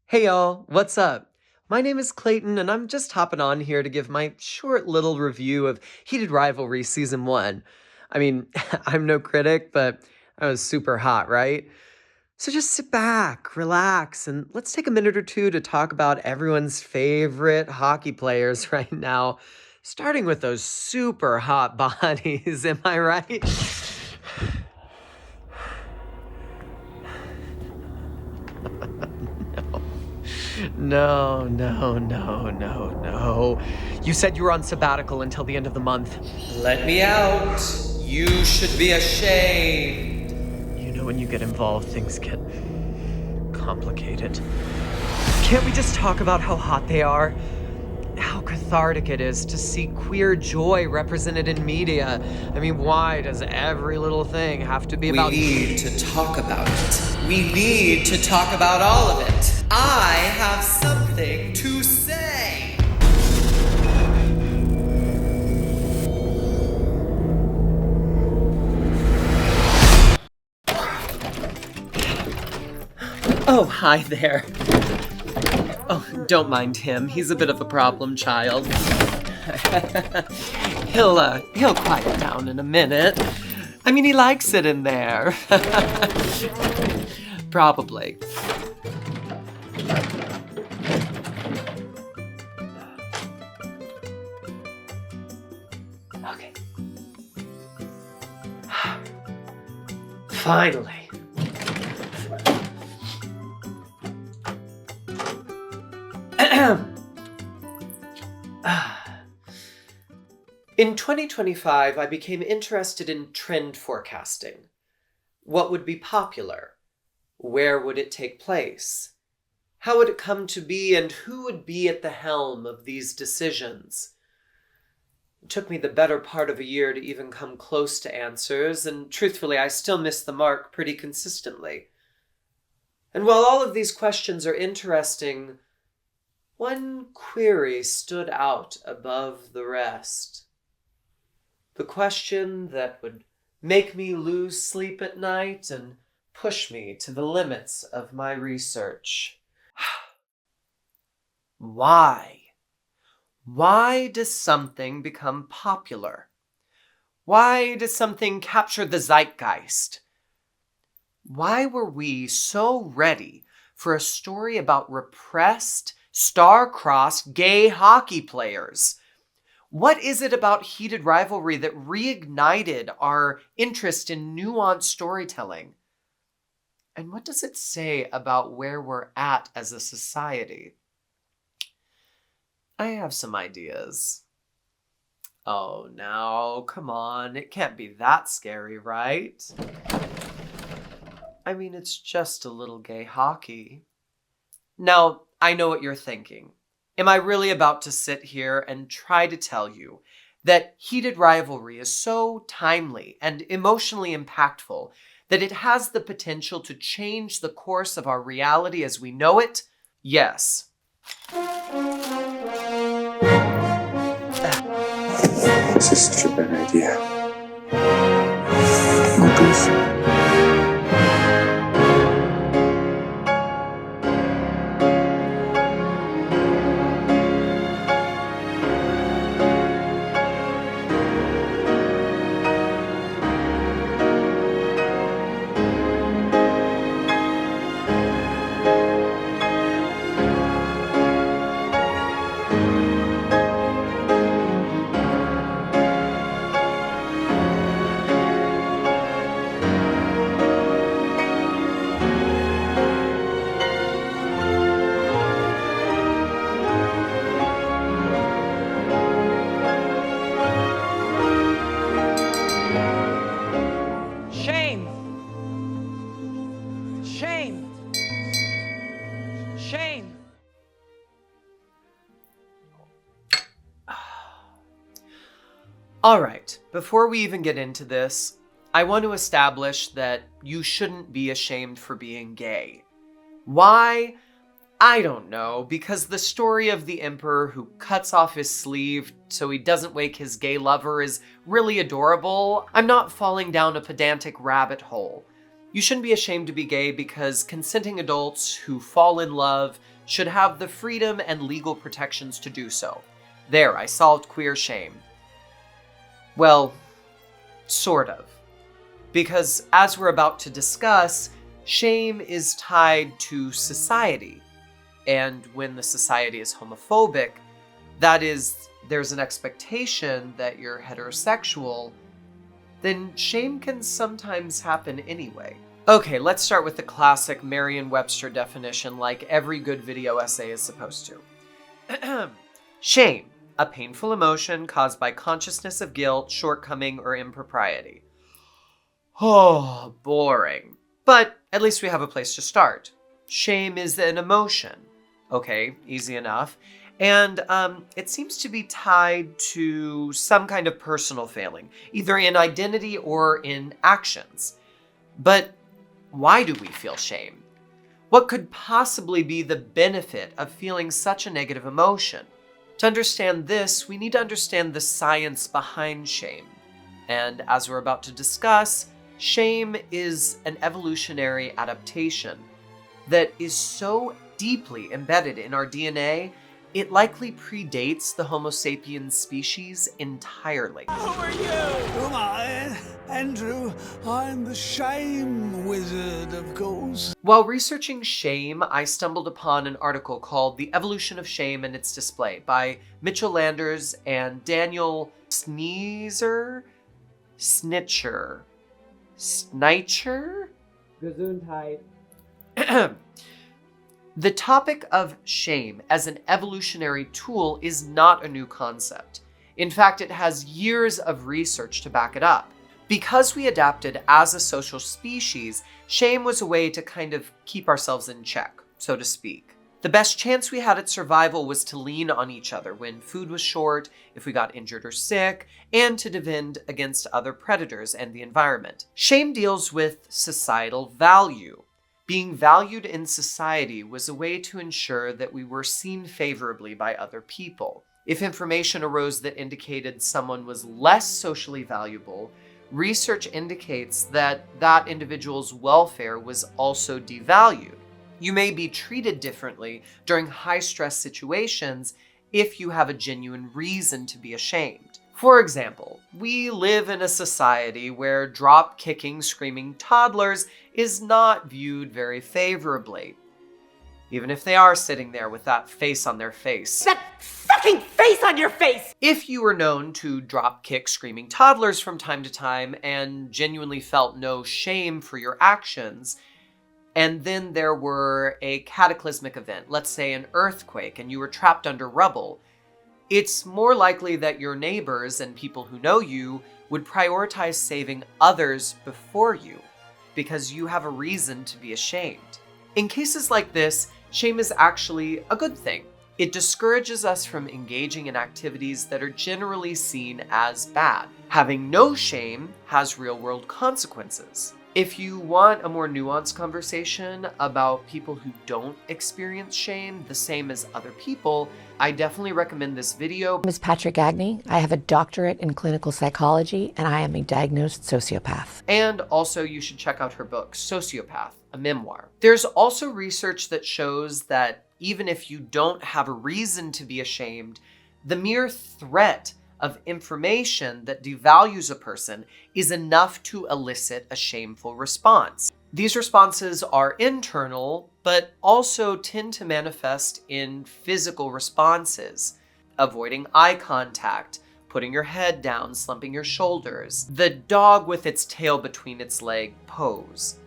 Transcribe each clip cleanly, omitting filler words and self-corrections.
Hey y'all, what's up? My name is Clayton, and I'm just hopping on here to give my short little review of Heated Rivalry Season 1. I mean, I'm no critic, but I was super hot, right? So just sit back, relax, and let's take a minute or two to talk about everyone's favorite hockey players right now, starting with those super hot bodies, am I right? No. You said you were on sabbatical until the end of the month. Let me out. You should be ashamed. You know, when you get involved, things get complicated. Can't we just talk about how hot they are? How cathartic it is to see queer joy represented in media. I mean, why does every little thing have to be about... We need to talk about it. We need to talk about all of it. I have something to say. Oh, hi there. Oh, don't mind him. He's a bit of a problem child. He'll quiet down in a minute. I mean, he likes it in there. Probably. Okay. Finally. In 2025, I became interested in trend forecasting. What would be popular? Where would it take place? How would it come to be, and who would be at the helm of these decisions? It took me the better part of a year to even come close to answers, and truthfully, I still miss the mark pretty consistently. And while all of these questions are interesting, one query stood out above the rest. The question that would make me lose sleep at night and push me to the limits of my research. Why? Why does something become popular? Why does something capture the zeitgeist? Why were we so ready for a story about repressed, star-crossed gay hockey players? What is it about Heated Rivalry that reignited our interest in nuanced storytelling? And what does it say about where we're at as a society? I have some ideas. Oh, now, come on. It can't be that scary, right? I mean, it's just a little gay hockey. Now, I know what you're thinking. Am I really about to sit here and try to tell you that Heated Rivalry is so timely and emotionally impactful that it has the potential to change the course of our reality as we know it? Yes. This is such a bad idea. Lucas. All right, before we even get into this, I want to establish that you shouldn't be ashamed for being gay. Why? I don't know, because the story of the emperor who cuts off his sleeve so he doesn't wake his gay lover is really adorable. I'm not falling down a pedantic rabbit hole. You shouldn't be ashamed to be gay because consenting adults who fall in love should have the freedom and legal protections to do so. There, I solved queer shame. Well, sort of. Because as we're about to discuss, shame is tied to society. And when the society is homophobic, that is, there's an expectation that you're heterosexual, then shame can sometimes happen anyway. Okay, let's start with the classic Merriam-Webster definition like every good video essay is supposed to. Shame, a painful emotion caused by consciousness of guilt, shortcoming, or impropriety. Oh, boring. But at least we have a place to start. Shame is an emotion. Okay, easy enough. And it seems to be tied to some kind of personal failing, either in identity or in actions. But why do we feel shame? What could possibly be the benefit of feeling such a negative emotion? To understand this, we need to understand the science behind shame. And as we're about to discuss, shame is an evolutionary adaptation that is so deeply embedded in our DNA, it likely predates the Homo sapiens species entirely. Who are you? Who am I? Andrew. I'm the shame wizard, of course. While researching shame, I stumbled upon an article called The Evolution of Shame and Its Display by Mitchell Landers and Daniel Snitcher? Gesundheit. The topic of shame as an evolutionary tool is not a new concept. In fact, it has years of research to back it up. Because we adapted as a social species, shame was a way to kind of keep ourselves in check, so to speak. The best chance we had at survival was to lean on each other when food was short, if we got injured or sick, and to defend against other predators and the environment. Shame deals with societal value. Being valued in society was a way to ensure that we were seen favorably by other people. If information arose that indicated someone was less socially valuable, research indicates that that individual's welfare was also devalued. You may be treated differently during high-stress situations if you have a genuine reason to be ashamed. For example, we live in a society where drop-kicking, screaming toddlers is not viewed very favorably. Even if they are sitting there with that face on their face. That fucking face on your face! If you were known to drop-kick screaming toddlers from time to time and genuinely felt no shame for your actions, and then there were a cataclysmic event, let's say an earthquake, and you were trapped under rubble, it's more likely that your neighbors and people who know you would prioritize saving others before you, because you have a reason to be ashamed. In cases like this, shame is actually a good thing. It discourages us from engaging in activities that are generally seen as bad. Having no shame has real-world consequences. If you want a more nuanced conversation about people who don't experience shame the same as other people, I definitely recommend this video. My name is Patrick Agnew. I have a doctorate in clinical psychology, and I am a diagnosed sociopath. And also you should check out her book, Sociopath, a memoir. There's also research that shows that even if you don't have a reason to be ashamed, the mere threat of information that devalues a person is enough to elicit a shameful response. These responses are internal, but also tend to manifest in physical responses. Avoiding eye contact, putting your head down, slumping your shoulders, the dog with its tail between its leg pose.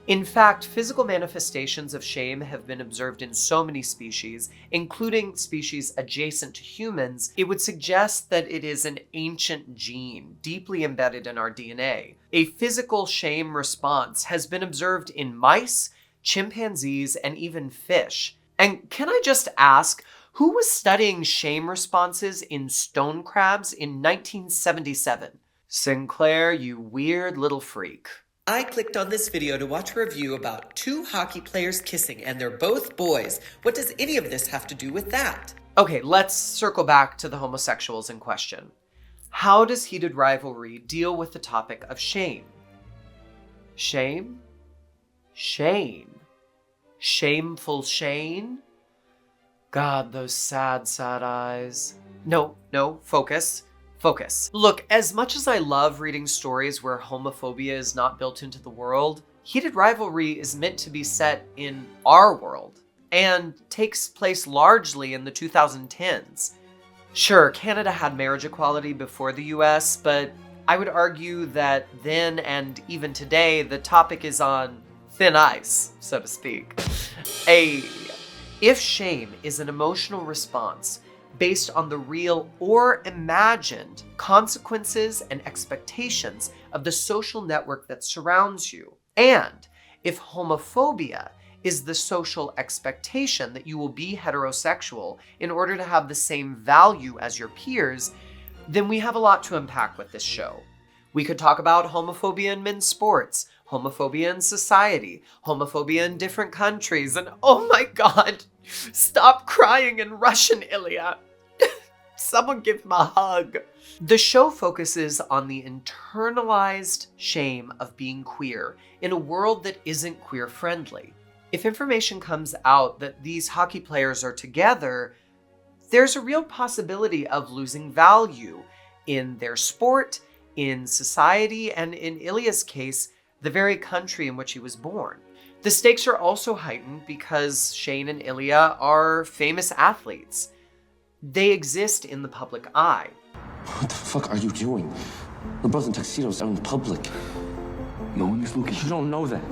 In fact, physical manifestations of shame have been observed in so many species, including species adjacent to humans. It would suggest that it is an ancient gene deeply embedded in our DNA. A physical shame response has been observed in mice, chimpanzees, and even fish. And can I just ask, who was studying shame responses in stone crabs in 1977? Sinclair, you weird little freak. I clicked on this video to watch a review about two hockey players kissing, and they're both boys. What does any of this have to do with that? Okay, let's circle back to the homosexuals in question. How does Heated Rivalry deal with the topic of shame? Shame Shane. Shameful Shane? God, those sad, sad eyes. No, focus. Focus. Look, as much as I love reading stories where homophobia is not built into the world, Heated Rivalry is meant to be set in our world and takes place largely in the 2010s. Sure, Canada had marriage equality before the US, but I would argue that then and even today, the topic is on thin ice, so to speak. If shame is an emotional response based on the real or imagined consequences and expectations of the social network that surrounds you, and if homophobia is the social expectation that you will be heterosexual in order to have the same value as your peers, then we have a lot to unpack with this show. We could talk about homophobia in men's sports, homophobia in society, homophobia in different countries, and oh my god, stop crying in Russian, Ilya. Someone give him a hug. The show focuses on the internalized shame of being queer in a world that isn't queer-friendly. If information comes out that these hockey players are together, there's a real possibility of losing value in their sport, in society, and in Ilya's case, the very country in which he was born. The stakes are also heightened because Shane and Ilya are famous athletes. They exist in the public eye. What the fuck are you doing? We're both in tuxedos out in public. No one is looking. You don't know that.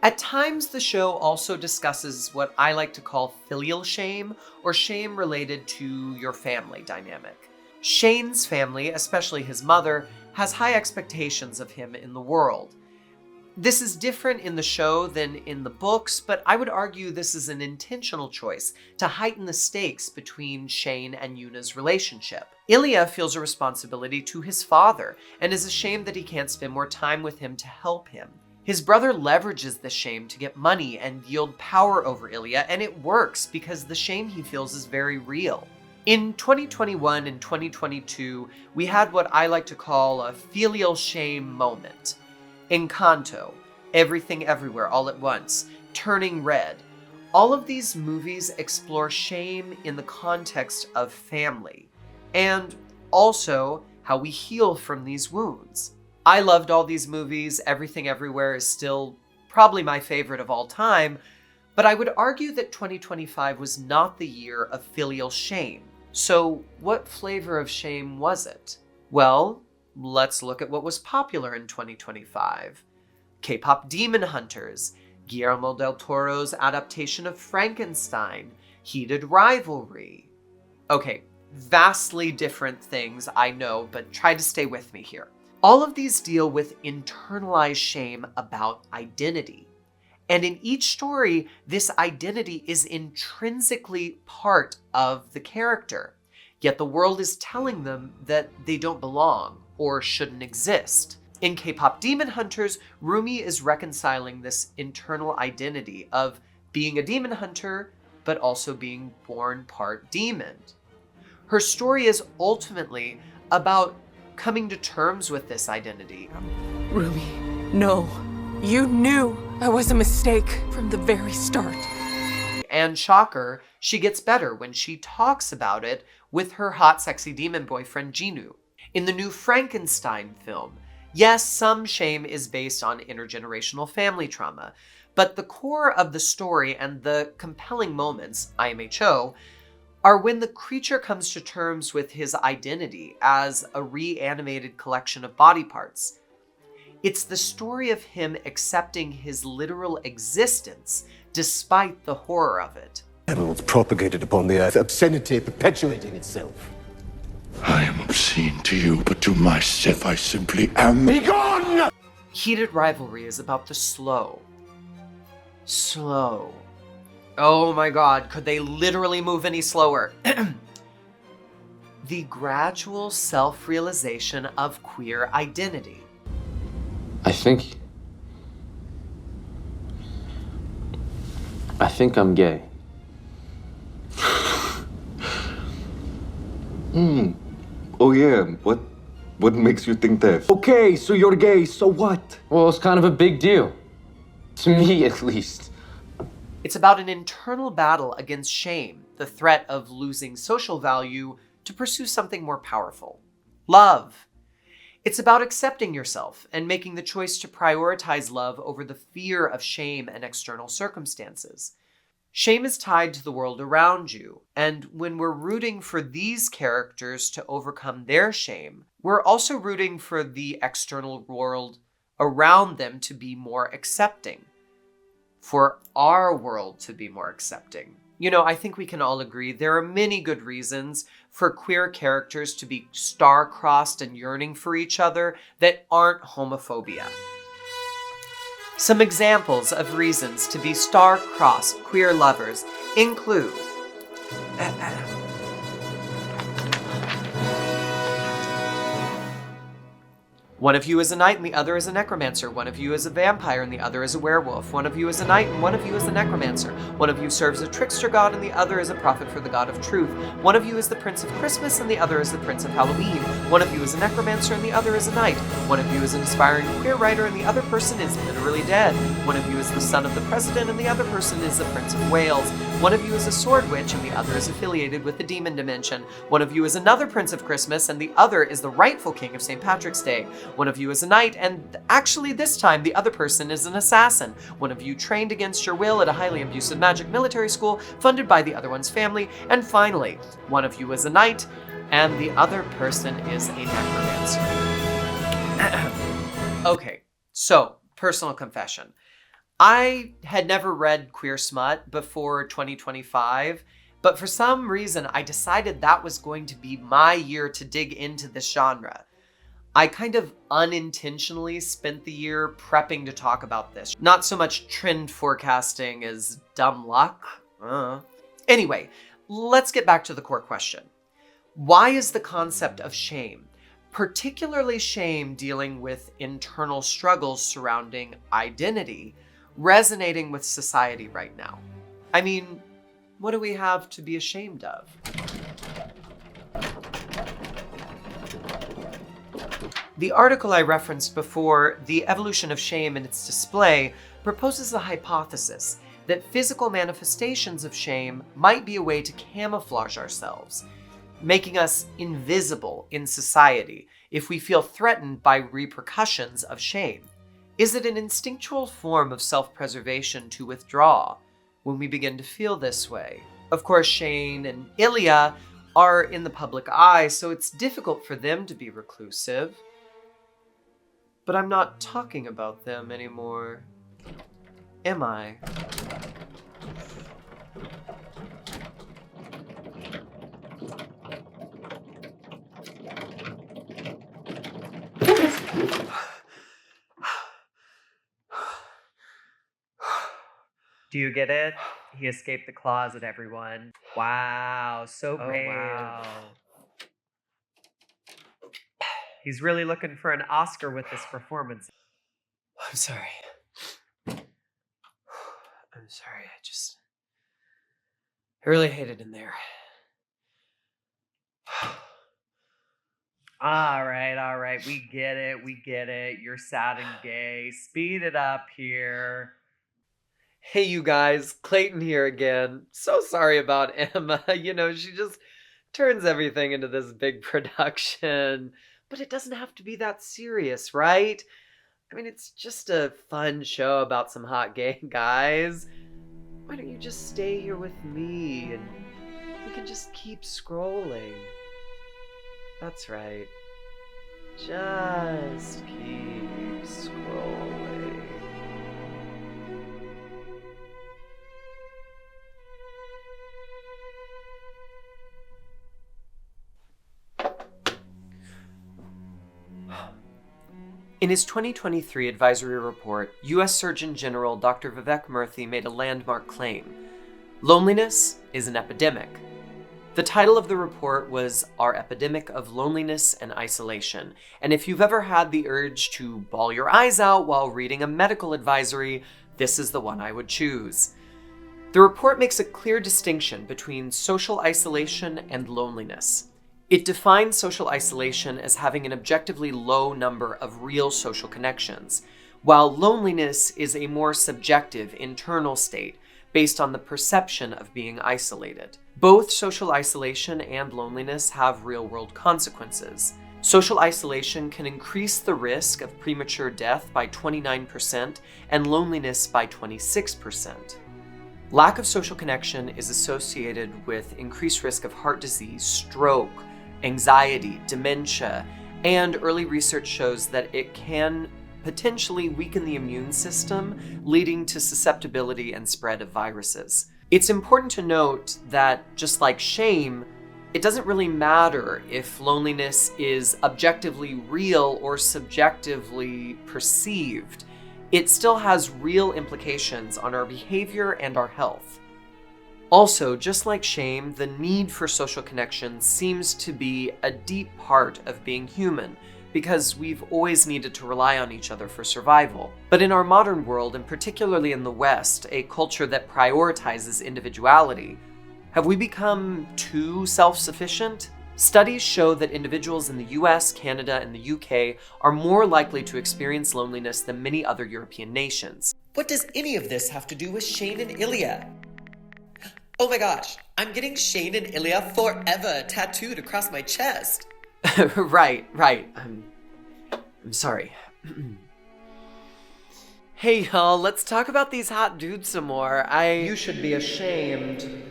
At times, the show also discusses what I like to call filial shame, or shame related to your family dynamic. Shane's family, especially his mother, has high expectations of him in the world. This is different in the show than in the books, but I would argue this is an intentional choice to heighten the stakes between Shane and Yuna's relationship. Ilya feels a responsibility to his father and is ashamed that he can't spend more time with him to help him. His brother leverages this shame to get money and yield power over Ilya, and it works because the shame he feels is very real. In 2021 and 2022, we had what I like to call a filial shame moment. Encanto, Everything Everywhere All at Once, Turning Red. All of these movies explore shame in the context of family, and also how we heal from these wounds. I loved all these movies. Everything Everywhere is still probably my favorite of all time, but I would argue that 2025 was not the year of filial shame. So what flavor of shame was it? Well, let's look at what was popular in 2025. K-pop Demon Hunters, Guillermo del Toro's adaptation of Frankenstein, Heated Rivalry. Okay, vastly different things, I know, but try to stay with me here. All of these deal with internalized shame about identity. And in each story, this identity is intrinsically part of the character. Yet the world is telling them that they don't belong or shouldn't exist. In K-pop Demon Hunters, Rumi is reconciling this internal identity of being a demon hunter, but also being born part demon. Her story is ultimately about coming to terms with this identity. Rumi, no. You knew I was a mistake from the very start. And shocker, she gets better when she talks about it with her hot, sexy demon boyfriend, Jinu. In the new Frankenstein film, yes, some shame is based on intergenerational family trauma, but the core of the story and the compelling moments, IMHO, are when the creature comes to terms with his identity as a reanimated collection of body parts. It's the story of him accepting his literal existence despite the horror of it. Animals propagated upon the earth, obscenity perpetuating itself. I am obscene to you, but to myself I simply am. Be gone! Heated Rivalry is about the slow. Oh my god, could they literally move any slower? The gradual self-realization of queer identity. I think I'm gay. Oh yeah, what makes you think that? Okay, so you're gay, so what? Well, it's kind of a big deal. To me, at least. It's about an internal battle against shame, the threat of losing social value to pursue something more powerful. Love. It's about accepting yourself and making the choice to prioritize love over the fear of shame and external circumstances. Shame is tied to the world around you, and when we're rooting for these characters to overcome their shame, we're also rooting for the external world around them to be more accepting, for our world to be more accepting. You know, I think we can all agree there are many good reasons for queer characters to be star-crossed and yearning for each other that aren't homophobia. Some examples of reasons to be star-crossed queer lovers include one of you is a knight and the other is a necromancer. One of you is a vampire and the other is a werewolf. One of you is a knight and one of you is a necromancer. One of you serves a trickster god and the other is a prophet for the god of truth. One of you is the prince of Christmas and the other is the prince of Halloween. One of you is a necromancer and the other is a knight. One of you is an aspiring queer writer and the other person is literally dead. One of you is the son of the president and the other person is the prince of Wales. One of you is a sword witch and the other is affiliated with the demon dimension. One of you is another prince of Christmas and the other is the rightful king of St. Patrick's Day. One of you is a knight, and actually this time the other person is an assassin. One of you trained against your will at a highly abusive magic military school funded by the other one's family. And finally, one of you is a knight, and the other person is a necromancer. Okay, so, personal confession. I had never read queer smut before 2025, but for some reason I decided that was going to be my year to dig into this genre. I kind of unintentionally spent the year prepping to talk about this. Not so much trend forecasting as dumb luck. Anyway, let's get back to the core question. Why is the concept of shame, particularly shame dealing with internal struggles surrounding identity, resonating with society right now? I mean, what do we have to be ashamed of? The article I referenced before, The Evolution of Shame and Its Display, proposes the hypothesis that physical manifestations of shame might be a way to camouflage ourselves, making us invisible in society if we feel threatened by repercussions of shame. Is it an instinctual form of self-preservation to withdraw when we begin to feel this way? Of course, Shane and Ilya are in the public eye, so it's difficult for them to be reclusive. But I'm not talking about them anymore. Am I? Do you get it? He escaped the closet, everyone. Wow, so brave. Oh, wow. He's really looking for an Oscar with this performance. I'm sorry. I'm sorry, I really hate it in there. All right. We get it. You're sad and gay. Speed it up here. Hey, you guys. Clayton here again. So sorry about Emma. You know, she just turns everything into this big production. But it doesn't have to be that serious, right? I mean, it's just a fun show about some hot gay guys. Why don't you just stay here with me and we can just keep scrolling? That's right. Just keep scrolling. In his 2023 advisory report, U.S. Surgeon General Dr. Vivek Murthy made a landmark claim. Loneliness is an epidemic. The title of the report was Our Epidemic of Loneliness and Isolation, and if you've ever had the urge to bawl your eyes out while reading a medical advisory, this is the one I would choose. The report makes a clear distinction between social isolation and loneliness. It defines social isolation as having an objectively low number of real social connections, while loneliness is a more subjective, internal state based on the perception of being isolated. Both social isolation and loneliness have real-world consequences. Social isolation can increase the risk of premature death by 29% and loneliness by 26%. Lack of social connection is associated with increased risk of heart disease, stroke, anxiety, dementia, and early research shows that it can potentially weaken the immune system, leading to susceptibility and spread of viruses. It's important to note that, just like shame, it doesn't really matter if loneliness is objectively real or subjectively perceived. It still has real implications on our behavior and our health. Also, just like shame, the need for social connection seems to be a deep part of being human, because we've always needed to rely on each other for survival. But in our modern world, and particularly in the West, a culture that prioritizes individuality, have we become too self-sufficient? Studies show that individuals in the US, Canada, and the UK are more likely to experience loneliness than many other European nations. What does any of this have to do with Shane and Ilya? Oh my gosh, I'm getting Shane and Ilya forever tattooed across my chest. Right. I'm sorry. Hey y'all, let's talk about these hot dudes some more. You should be ashamed.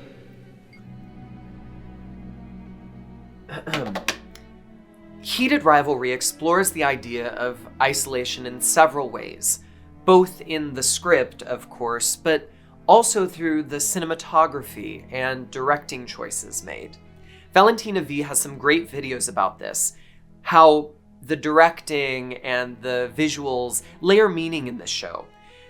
Heated Rivalry explores the idea of isolation in several ways, both in the script, of course, but also through the cinematography and directing choices made. Valentina V has some great videos about this, how the directing and the visuals layer meaning in this show.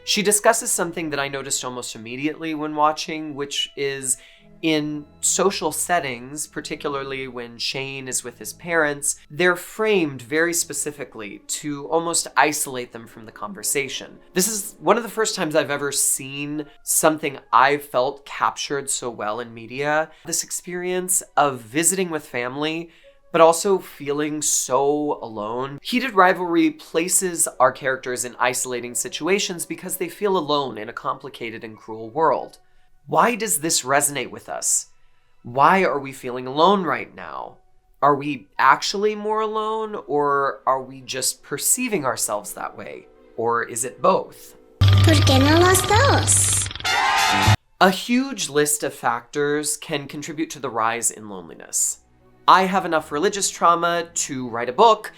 She discusses something that I noticed almost immediately when watching, which is in social settings, particularly when Shane is with his parents, they're framed very specifically to almost isolate them from the conversation. This is one of the first times I've ever seen something I've felt captured so well in media. This experience of visiting with family, but also feeling so alone. Heated Rivalry places our characters in isolating situations because they feel alone in a complicated and cruel world. Why does this resonate with us? Why are we feeling alone right now? Are we actually more alone, or are we just perceiving ourselves that way? Or is it both? ¿Por qué no los dos? A huge list of factors can contribute to the rise in loneliness. I have enough religious trauma to write a book,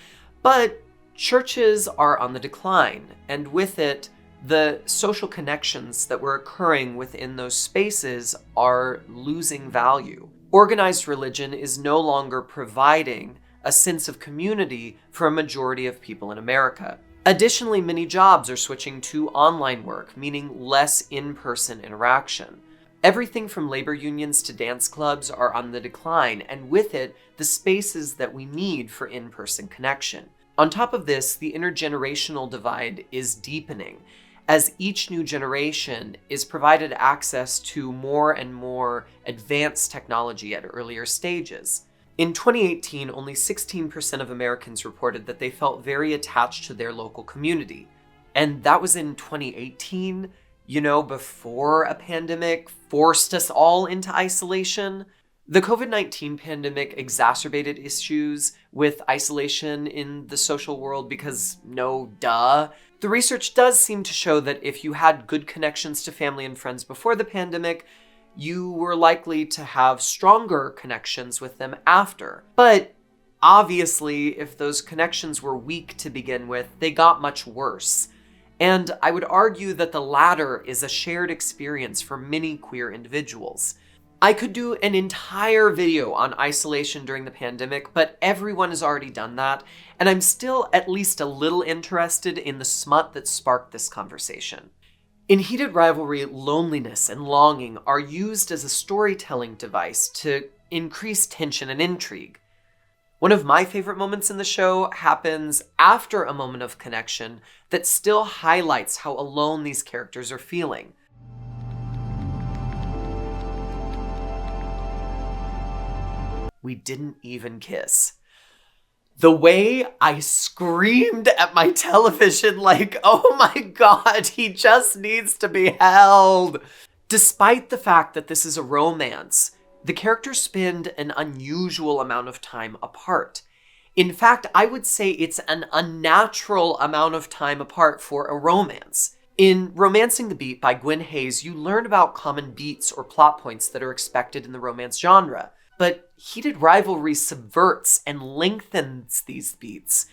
but churches are on the decline, and with it, the social connections that were occurring within those spaces are losing value. Organized religion is no longer providing a sense of community for a majority of people in America. Additionally, many jobs are switching to online work, meaning less in-person interaction. Everything from labor unions to dance clubs are on the decline, and with it, the spaces that we need for in-person connection. On top of this, the intergenerational divide is deepening, as each new generation is provided access to more and more advanced technology at earlier stages. In 2018, only 16% of Americans reported that they felt very attached to their local community. And that was in 2018, before a pandemic forced us all into isolation. The COVID-19 pandemic exacerbated issues with isolation in the social world because, the research does seem to show that if you had good connections to family and friends before the pandemic, you were likely to have stronger connections with them after. But obviously, if those connections were weak to begin with, they got much worse. And I would argue that the latter is a shared experience for many queer individuals. I could do an entire video on isolation during the pandemic, but everyone has already done that, and I'm still at least a little interested in the smut that sparked this conversation. In Heated Rivalry, loneliness and longing are used as a storytelling device to increase tension and intrigue. One of my favorite moments in the show happens after a moment of connection that still highlights how alone these characters are feeling. We didn't even kiss. The way I screamed at my television like, oh my God, he just needs to be held. Despite the fact that this is a romance, the characters spend an unusual amount of time apart. In fact, I would say it's an unnatural amount of time apart for a romance. In Romancing the Beat by Gwen Hayes, you learn about common beats or plot points that are expected in the romance genre. But Heated Rivalry subverts and lengthens these beats,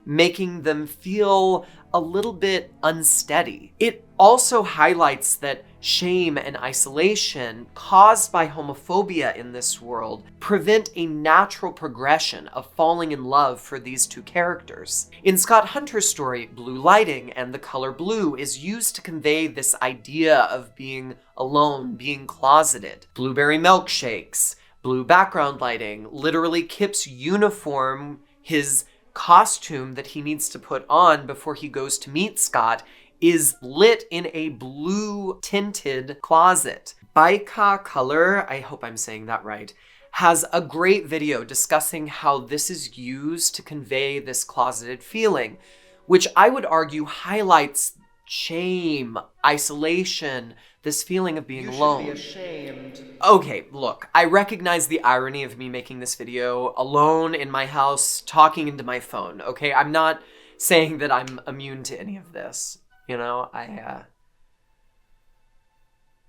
making them feel a little bit unsteady. It also highlights that shame and isolation caused by homophobia in this world prevent a natural progression of falling in love for these two characters. In Scott Hunter's story, blue lighting and the color blue is used to convey this idea of being alone, being closeted. Blueberry milkshakes, blue background lighting, literally Kip's uniform, his costume that he needs to put on before he goes to meet Scott, is lit in a blue tinted closet. Baika Color, I hope I'm saying that right, has a great video discussing how this is used to convey this closeted feeling, which I would argue highlights shame, isolation, this feeling of being alone. You should be ashamed. Okay, look, I recognize the irony of me making this video alone in my house, talking into my phone, okay? I'm not saying that I'm immune to any of this. You know, I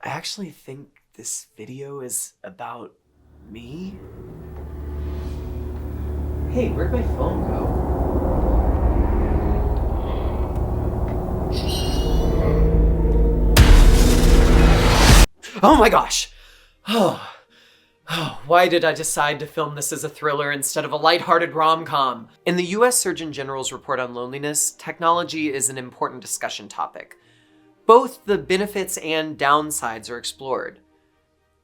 actually think this video is about me. Hey, where'd my phone go? Oh my gosh! Why did I decide to film this as a thriller instead of a lighthearted rom-com? In the US Surgeon General's report on loneliness, technology is an important discussion topic. Both the benefits and downsides are explored.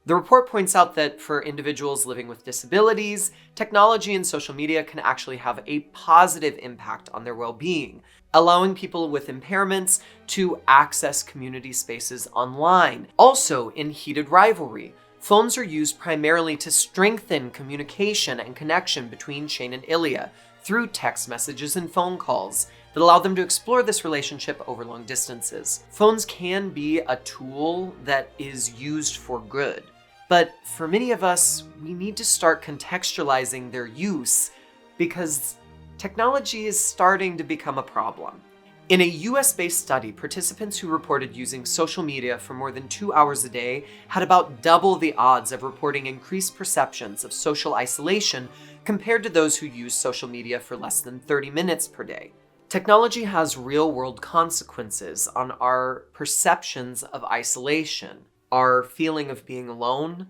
The report points out that for individuals living with disabilities, technology and social media can actually have a positive impact on their well-being, allowing people with impairments to access community spaces online. Also, in Heated Rivalry, phones are used primarily to strengthen communication and connection between Shane and Ilya through text messages and phone calls that allow them to explore this relationship over long distances. Phones can be a tool that is used for good, but for many of us, we need to start contextualizing their use because technology is starting to become a problem. In a US-based study, participants who reported using social media for more than 2 hours a day had about double the odds of reporting increased perceptions of social isolation compared to those who used social media for less than 30 minutes per day. Technology has real-world consequences on our perceptions of isolation, our feeling of being alone.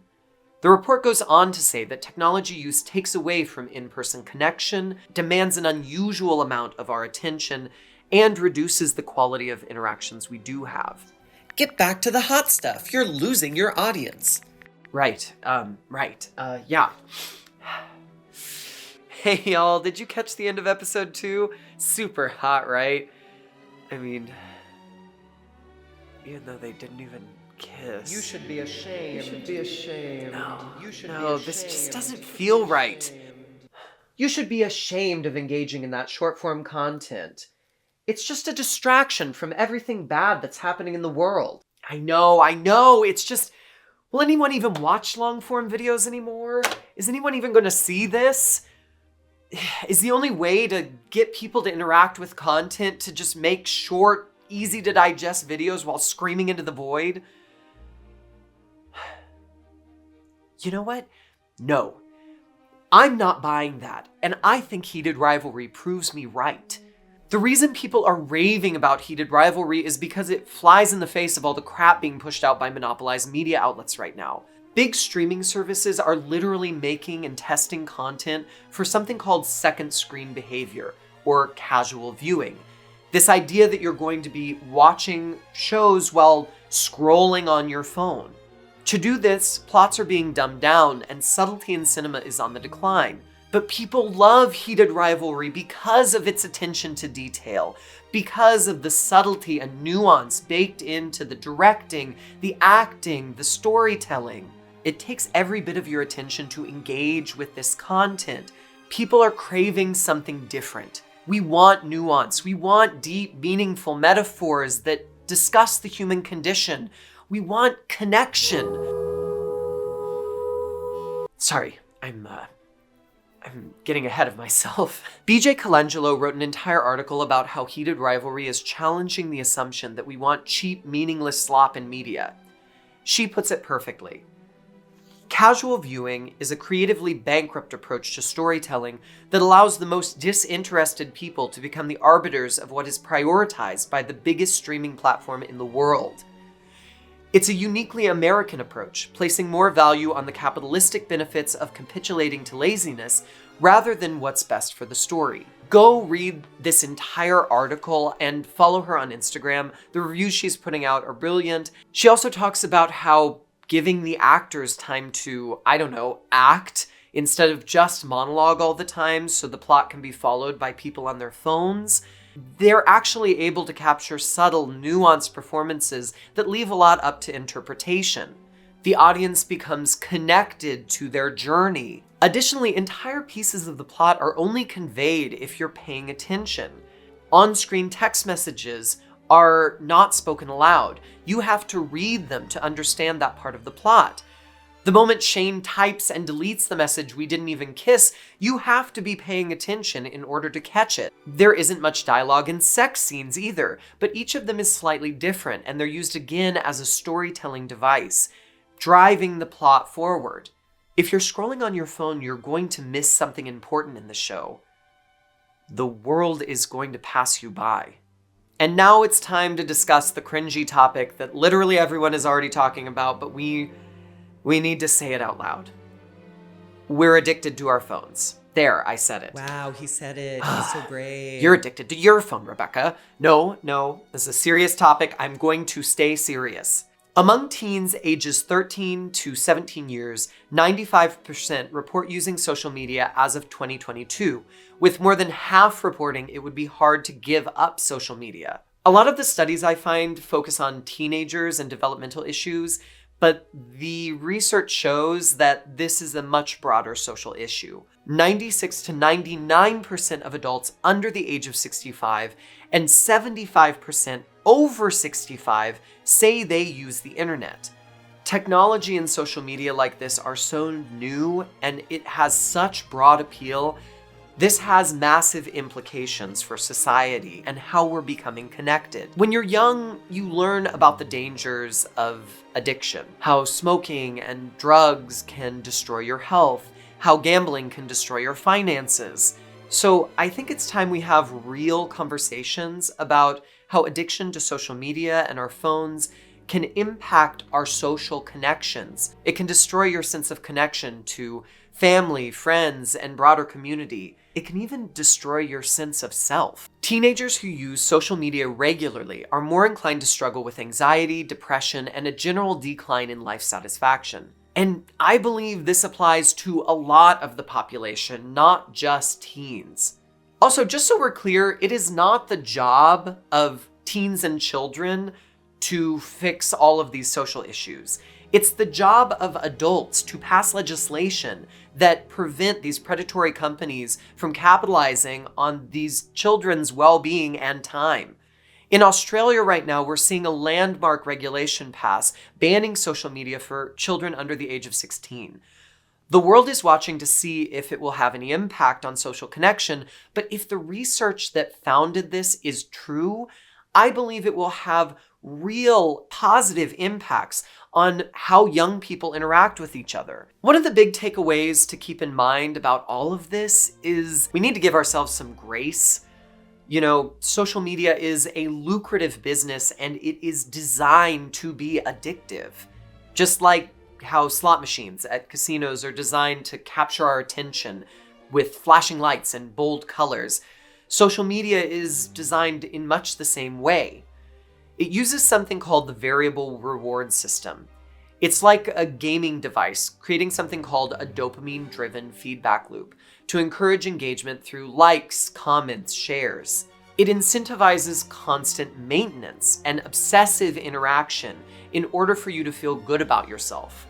The report goes on to say that technology use takes away from in-person connection, demands an unusual amount of our attention, and reduces the quality of interactions we do have. Get back to the hot stuff. You're losing your audience. Right. Yeah. Hey, y'all, did you catch the end of episode 2? Super hot, right? I mean, even though they didn't even kiss. You should be ashamed. You should be ashamed. No, this just doesn't feel right. You should be ashamed of engaging in that short-form content. It's just a distraction from everything bad that's happening in the world. I know, it's just... Will anyone even watch long-form videos anymore? Is anyone even going to see this? Is the only way to get people to interact with content to just make short, easy-to-digest videos while screaming into the void? You know what? No. I'm not buying that, and I think Heated Rivalry proves me right. The reason people are raving about Heated Rivalry is because it flies in the face of all the crap being pushed out by monopolized media outlets right now. Big streaming services are literally making and testing content for something called second screen behavior, or casual viewing. This idea that you're going to be watching shows while scrolling on your phone. To do this, plots are being dumbed down and subtlety in cinema is on the decline. But people love Heated Rivalry because of its attention to detail, because of the subtlety and nuance baked into the directing, the acting, the storytelling. It takes every bit of your attention to engage with this content. People are craving something different. We want nuance. We want deep, meaningful metaphors that discuss the human condition. We want connection. Sorry, I'm getting ahead of myself. BJ Colangelo wrote an entire article about how Heated Rivalry is challenging the assumption that we want cheap, meaningless slop in media. She puts it perfectly. Casual viewing is a creatively bankrupt approach to storytelling that allows the most disinterested people to become the arbiters of what is prioritized by the biggest streaming platform in the world. It's a uniquely American approach, placing more value on the capitalistic benefits of capitulating to laziness rather than what's best for the story. Go read this entire article and follow her on Instagram. The reviews she's putting out are brilliant. She also talks about how giving the actors time to, act instead of just monologue all the time so the plot can be followed by people on their phones. They're actually able to capture subtle, nuanced performances that leave a lot up to interpretation. The audience becomes connected to their journey. Additionally, entire pieces of the plot are only conveyed if you're paying attention. On-screen text messages are not spoken aloud. You have to read them to understand that part of the plot. The moment Shane types and deletes the message "we didn't even kiss," you have to be paying attention in order to catch it. There isn't much dialogue in sex scenes either, but each of them is slightly different, and they're used again as a storytelling device, driving the plot forward. If you're scrolling on your phone, you're going to miss something important in the show. The world is going to pass you by. And now it's time to discuss the cringy topic that literally everyone is already talking about, but we need to say it out loud. We're addicted to our phones. There, I said it. Wow, he said it. He's so brave. You're addicted to your phone, Rebecca. No, this is a serious topic. I'm going to stay serious. Among teens ages 13 to 17 years, 95% report using social media as of 2022, with more than half reporting it would be hard to give up social media. A lot of the studies I find focus on teenagers and developmental issues, but the research shows that this is a much broader social issue. 96 to 99% of adults under the age of 65 and 75% over 65 say they use the internet. Technology and social media like this are so new and it has such broad appeal. This has massive implications for society and how we're becoming connected. When you're young, you learn about the dangers of addiction, how smoking and drugs can destroy your health, how gambling can destroy your finances. So I think it's time we have real conversations about how addiction to social media and our phones can impact our social connections. It can destroy your sense of connection to family, friends, and broader community. It can even destroy your sense of self. Teenagers who use social media regularly are more inclined to struggle with anxiety, depression, and a general decline in life satisfaction. And I believe this applies to a lot of the population, not just teens. Also, just so we're clear, it is not the job of teens and children to fix all of these social issues. It's the job of adults to pass legislation that prevent these predatory companies from capitalizing on these children's well-being and time. In Australia right now, we're seeing a landmark regulation pass banning social media for children under the age of 16. The world is watching to see if it will have any impact on social connection, but if the research that founded this is true, I believe it will have real positive impacts on how young people interact with each other. One of the big takeaways to keep in mind about all of this is we need to give ourselves some grace. You know, social media is a lucrative business and it is designed to be addictive. Just like how slot machines at casinos are designed to capture our attention with flashing lights and bold colors, social media is designed in much the same way. It uses something called the variable reward system. It's like a gaming device, creating something called a dopamine-driven feedback loop to encourage engagement through likes, comments, shares. It incentivizes constant maintenance and obsessive interaction in order for you to feel good about yourself.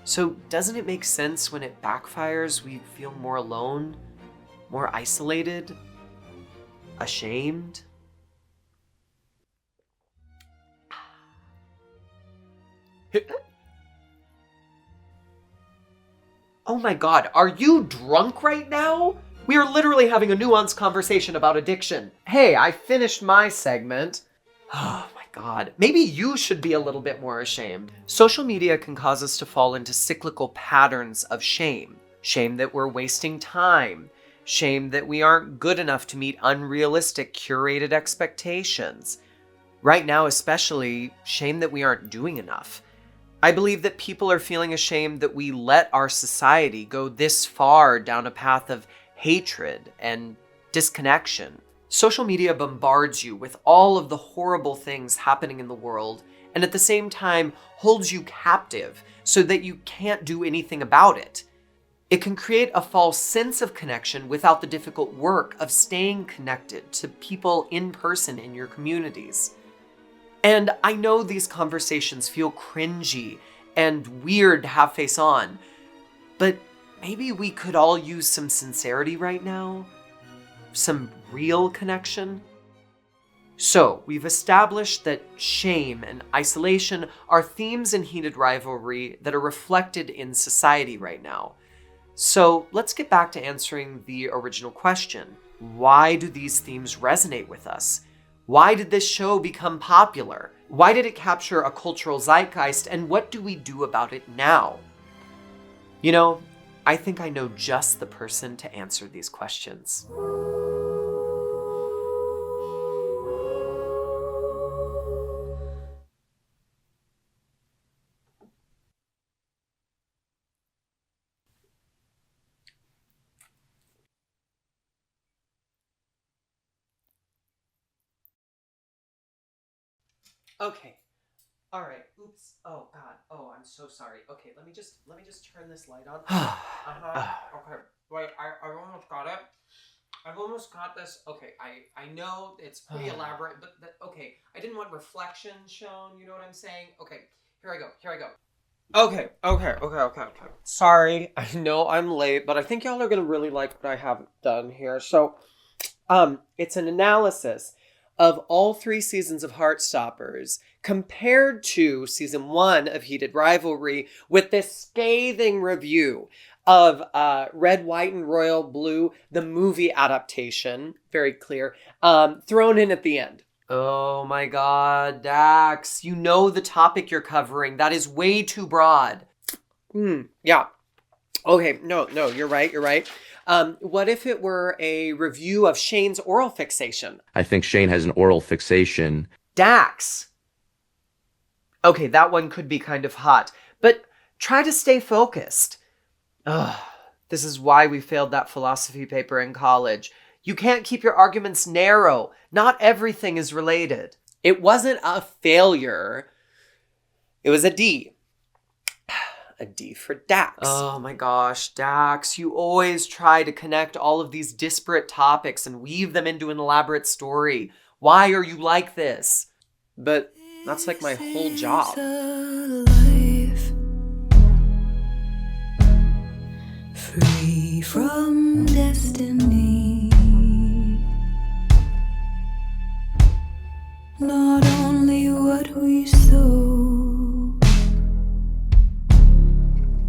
So doesn't it make sense when it backfires, we feel more alone? more isolated, ashamed. Oh my god, are you drunk right now? We are literally having a nuanced conversation about addiction. Hey, I finished my segment. Oh my god. Maybe you should be a little bit more ashamed. Social media can cause us to fall into cyclical patterns of shame. Shame that we're wasting time. Shame that we aren't good enough to meet unrealistic, curated expectations. Right now especially, shame that we aren't doing enough. I believe that people are feeling ashamed that we let our society go this far down a path of hatred and disconnection. Social media bombards you with all of the horrible things happening in the world, and at the same time holds you captive so that you can't do anything about it. It can create a false sense of connection without the difficult work of staying connected to people in person in your communities. And I know these conversations feel cringy and weird to have face on, but maybe we could all use some sincerity right now? Some real connection? So, we've established that shame and isolation are themes in Heated Rivalry that are reflected in society right now. So, let's get back to answering the original question. Why do these themes resonate with us? Why did this show become popular? Why did it capture a cultural zeitgeist, and what do we do about it now? You know, I think I know just the person to answer these questions. Okay. All right. Oops. Oh God. Oh, I'm so sorry. Okay, let me just turn this light on. Okay. Wait, I almost got it. I've almost got this. Okay, I know it's pretty elaborate, but okay. I didn't want reflection shown. You know what I'm saying? Okay. Here I go. Okay. Sorry. I know I'm late, but I think y'all are gonna really like what I have done here. So, it's an analysis of all 3 seasons of Heartstoppers compared to season 1 of Heated Rivalry with this scathing review of Red, White, and Royal Blue, the movie adaptation, very clear, thrown in at the end. Oh my god, Dax, you know the topic you're covering. That is way too broad. Yeah. Okay, no, you're right. What if it were a review of Shane's oral fixation? I think Shane has an oral fixation. Dax! Okay, that one could be kind of hot, but try to stay focused. Ugh, this is why we failed that philosophy paper in college. You can't keep your arguments narrow. Not everything is related. It wasn't a failure. It was a D. A D for Dax. Oh my gosh, Dax, you always try to connect all of these disparate topics and weave them into an elaborate story. Why are you like this? But that's like my whole job. Free from destiny. Not only what we sow,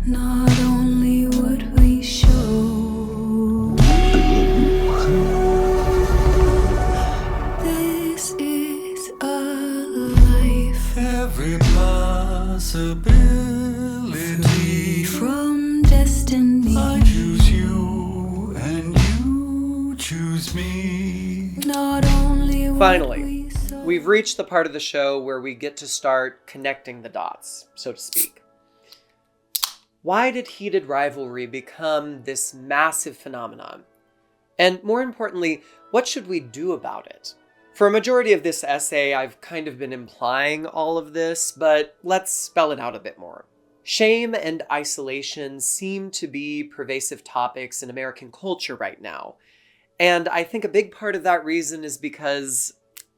not only what we show. This is a life. Every possibility. Free from destiny. I choose you and you choose me. Not only what Finally, we've reached the part of the show where we get to start connecting the dots, so to speak. Why did Heated Rivalry become this massive phenomenon? And more importantly, what should we do about it? For a majority of this essay, I've kind of been implying all of this, but let's spell it out a bit more. Shame and isolation seem to be pervasive topics in American culture right now. And I think a big part of that reason is because,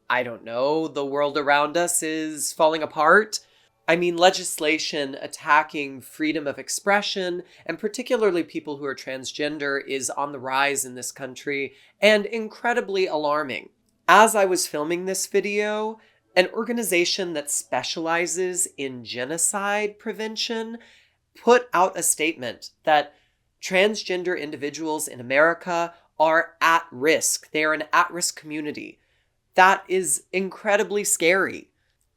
I don't know, the world around us is falling apart. I mean, legislation attacking freedom of expression, and particularly people who are transgender, is on the rise in this country and incredibly alarming. As I was filming this video, an organization that specializes in genocide prevention put out a statement that transgender individuals in America are at risk. They are an at-risk community. That is incredibly scary.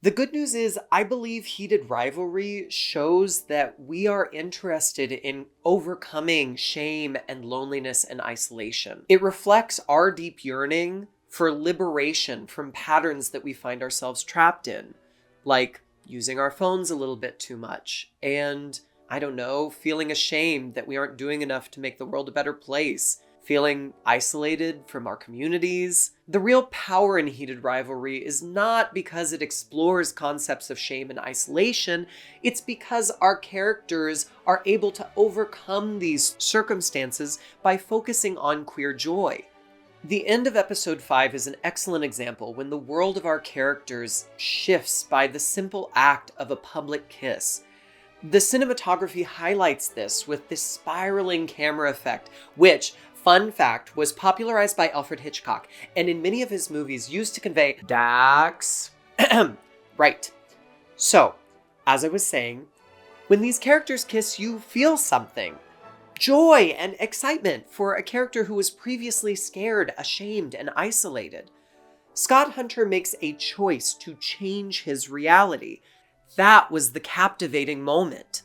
The good news is, I believe Heated Rivalry shows that we are interested in overcoming shame and loneliness and isolation. It reflects our deep yearning for liberation from patterns that we find ourselves trapped in, like using our phones a little bit too much, and, I don't know, feeling ashamed that we aren't doing enough to make the world a better place, feeling isolated from our communities. The real power in Heated Rivalry is not because it explores concepts of shame and isolation, it's because our characters are able to overcome these circumstances by focusing on queer joy. The end of episode 5 is an excellent example when the world of our characters shifts by the simple act of a public kiss. The cinematography highlights this with this spiraling camera effect, which, fun fact, was popularized by Alfred Hitchcock, and in many of his movies used to convey Dax. Right. So, as I was saying, when these characters kiss, you feel something. Joy and excitement for a character who was previously scared, ashamed, and isolated. Scott Hunter makes a choice to change his reality. That was the captivating moment.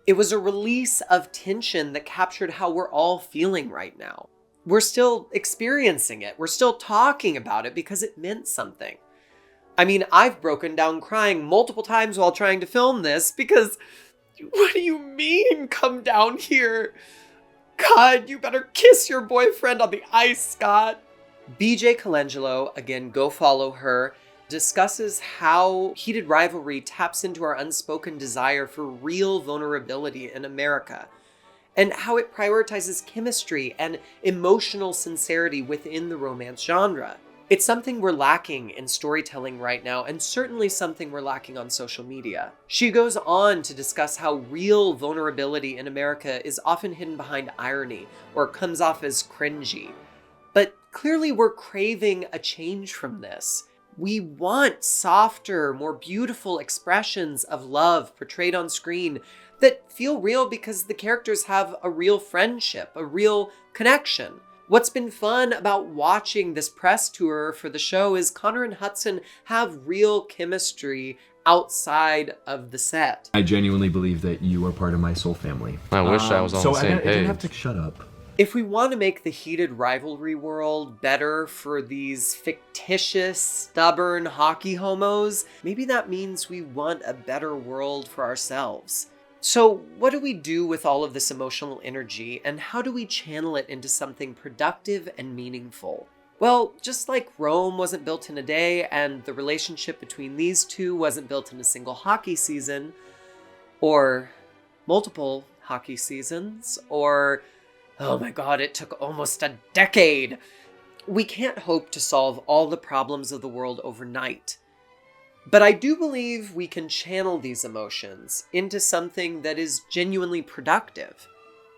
It was a release of tension that captured how we're all feeling right now. We're still experiencing it. We're still talking about it because it meant something. I mean, I've broken down crying multiple times while trying to film this because, what do you mean, come down here? God, you better kiss your boyfriend on the ice, Scott. BJ Colangelo, again, go follow her, discusses how Heated Rivalry taps into our unspoken desire for real vulnerability in America, and how it prioritizes chemistry and emotional sincerity within the romance genre. It's something we're lacking in storytelling right now, and certainly something we're lacking on social media. She goes on to discuss how real vulnerability in America is often hidden behind irony, or comes off as cringy. But clearly we're craving a change from this. We want softer, more beautiful expressions of love portrayed on screen that feel real because the characters have a real friendship, a real connection. What's been fun about watching this press tour for the show is Connor and Hudson have real chemistry outside of the set. I genuinely believe that you are part of my soul family. I wish I was on the same page. I don't have to shut up. If we want to make the Heated Rivalry world better for these fictitious, stubborn hockey homos, maybe that means we want a better world for ourselves. So what do we do with all of this emotional energy, and how do we channel it into something productive and meaningful? Well, just like Rome wasn't built in a day, and the relationship between these two wasn't built in a single hockey season, or multiple hockey seasons, or, oh my god, it took almost a decade. We can't hope to solve all the problems of the world overnight. But I do believe we can channel these emotions into something that is genuinely productive.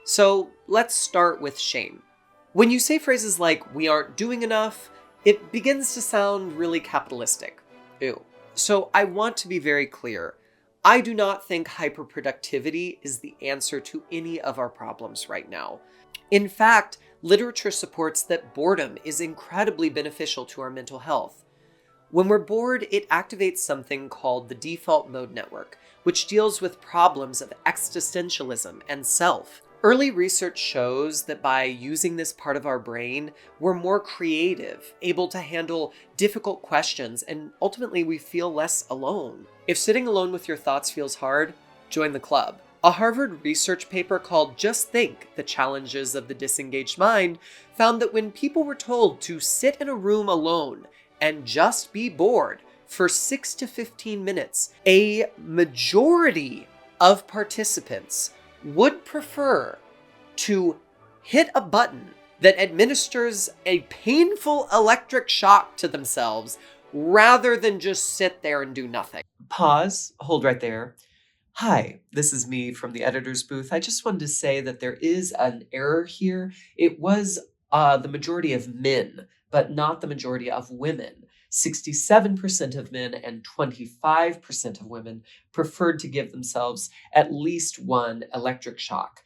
So let's start with shame. When you say phrases like, "we aren't doing enough," it begins to sound really capitalistic. Ew. So I want to be very clear. I do not think hyperproductivity is the answer to any of our problems right now. In fact, literature supports that boredom is incredibly beneficial to our mental health. When we're bored, it activates something called the default mode network, which deals with problems of existentialism and self. Early research shows that by using this part of our brain, we're more creative, able to handle difficult questions, and ultimately we feel less alone. If sitting alone with your thoughts feels hard, join the club. A Harvard research paper called Just Think: The Challenges of the Disengaged Mind found that when people were told to sit in a room alone and just be bored for 6 to 15 minutes, a majority of participants would prefer to hit a button that administers a painful electric shock to themselves rather than just sit there and do nothing. Pause, hold right there. Hi, this is me from the editor's booth. I just wanted to say that there is an error here. It was the majority of men, but not the majority of women. 67% of men and 25% of women preferred to give themselves at least one electric shock.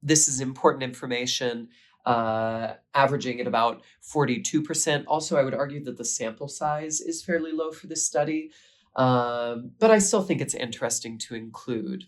This is important information, averaging at about 42%. Also, I would argue that the sample size is fairly low for this study, but I still think it's interesting to include.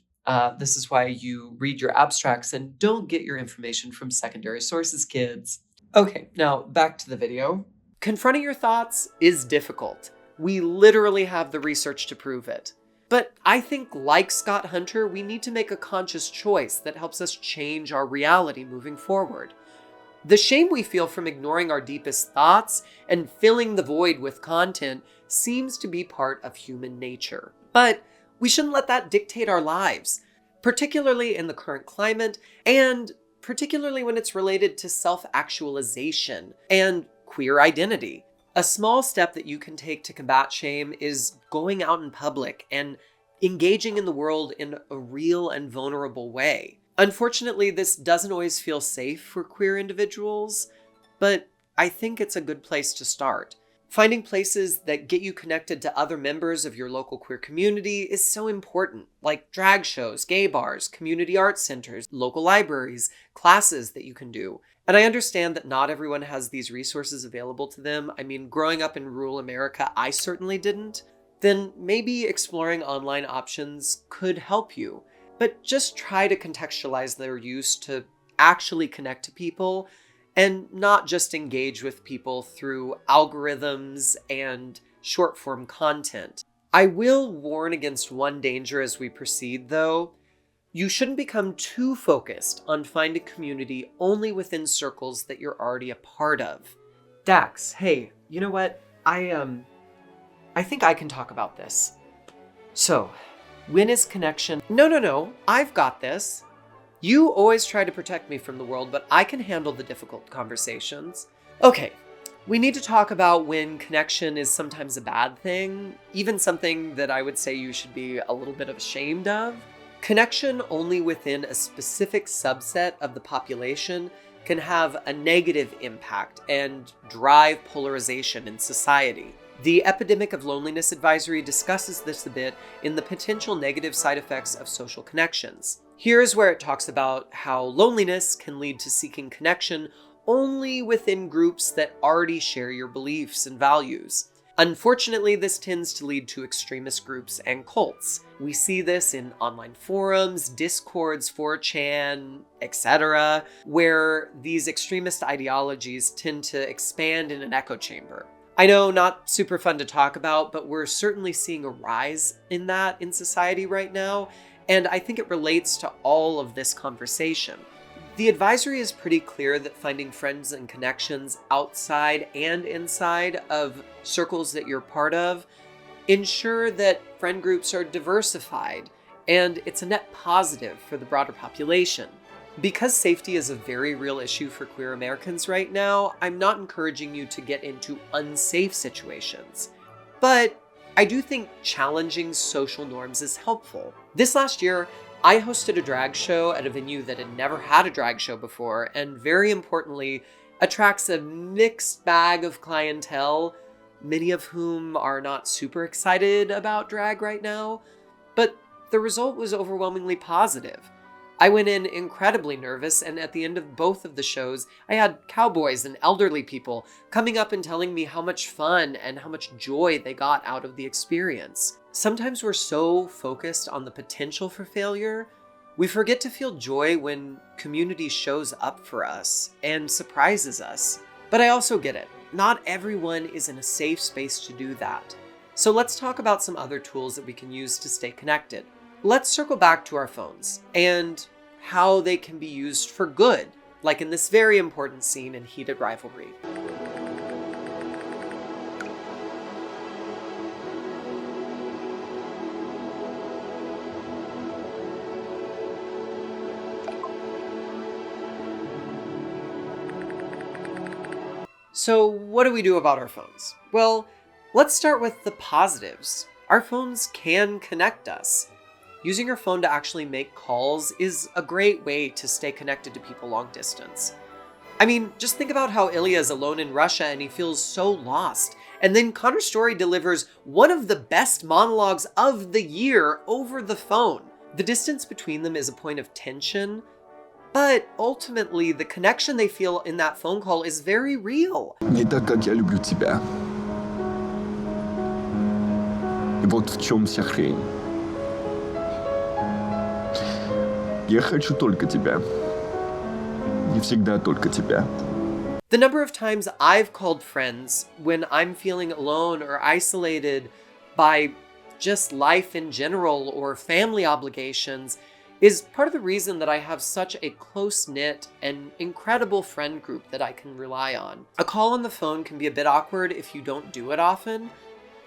This is why you read your abstracts and don't get your information from secondary sources, kids. Okay, now back to the video. Confronting your thoughts is difficult. We literally have the research to prove it. But I think, like Scott Hunter, we need to make a conscious choice that helps us change our reality moving forward. The shame we feel from ignoring our deepest thoughts and filling the void with content seems to be part of human nature. But we shouldn't let that dictate our lives, particularly in the current climate, and particularly when it's related to self-actualization and queer identity. A small step that you can take to combat shame is going out in public and engaging in the world in a real and vulnerable way. Unfortunately, this doesn't always feel safe for queer individuals, but I think it's a good place to start. Finding places that get you connected to other members of your local queer community is so important, like drag shows, gay bars, community art centers, local libraries, classes that you can do. And I understand that not everyone has these resources available to them. I mean, growing up in rural America, I certainly didn't. Then maybe exploring online options could help you. But just try to contextualize their use to actually connect to people and not just engage with people through algorithms and short-form content. I will warn against one danger as we proceed, though. You shouldn't become too focused on finding community only within circles that you're already a part of. Dax, hey, you know what? I think I can talk about this. So, when is connection? No, I've got this. You always try to protect me from the world, but I can handle the difficult conversations. Okay, we need to talk about when connection is sometimes a bad thing, even something that I would say you should be a little bit ashamed of. Connection only within a specific subset of the population can have a negative impact and drive polarization in society. The Epidemic of Loneliness Advisory discusses this a bit in the potential negative side effects of social connections. Here's where it talks about how loneliness can lead to seeking connection only within groups that already share your beliefs and values. Unfortunately, this tends to lead to extremist groups and cults. We see this in online forums, discords, 4chan, etc., where these extremist ideologies tend to expand in an echo chamber. I know, not super fun to talk about, but we're certainly seeing a rise in that in society right now, and I think it relates to all of this conversation. The advisory is pretty clear that finding friends and connections outside and inside of circles that you're part of ensure that friend groups are diversified, and it's a net positive for the broader population. Because safety is a very real issue for queer Americans right now, I'm not encouraging you to get into unsafe situations. But I do think challenging social norms is helpful. This last year, I hosted a drag show at a venue that had never had a drag show before, and very importantly, attracts a mixed bag of clientele, many of whom are not super excited about drag right now. But the result was overwhelmingly positive. I went in incredibly nervous, and at the end of both of the shows, I had cowboys and elderly people coming up and telling me how much fun and how much joy they got out of the experience. Sometimes we're so focused on the potential for failure, we forget to feel joy when community shows up for us and surprises us. But I also get it. Not everyone is in a safe space to do that. So let's talk about some other tools that we can use to stay connected. Let's circle back to our phones and how they can be used for good, like in this very important scene in Heated Rivalry. So what do we do about our phones? Well, Let's start with the positives. Our phones can connect us. Using your phone to actually make calls is a great way to stay connected to people long distance. I mean, just think about how Ilya is alone in Russia and he feels so lost. And then Connor's story delivers one of the best monologues of the year over the phone. The distance between them is a point of tension, but ultimately the connection they feel in that phone call is very real. Не так, как я люблю тебя. И вот в чем вся хрень. Я хочу только тебя. Не всегда только тебя. The number of times I've called friends when I'm feeling alone or isolated by just life in general or family obligations is part of the reason that I have such a close-knit and incredible friend group that I can rely on. A call on the phone can be a bit awkward if you don't do it often,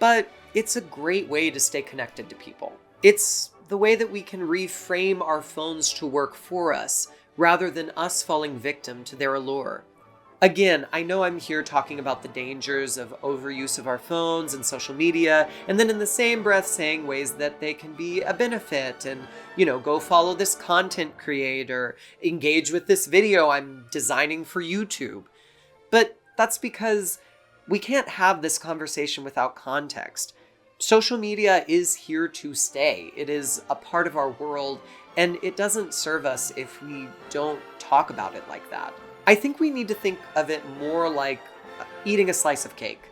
but it's a great way to stay connected to people. It's the way that we can reframe our phones to work for us rather than us falling victim to their allure. Again, I know I'm here talking about the dangers of overuse of our phones and social media, and then in the same breath saying ways that they can be a benefit and, go follow this content creator, engage with this video I'm designing for YouTube. But that's because we can't have this conversation without context. Social media is here to stay. It is a part of our world, and it doesn't serve us if we don't talk about it like that. I think we need to think of it more like eating a slice of cake.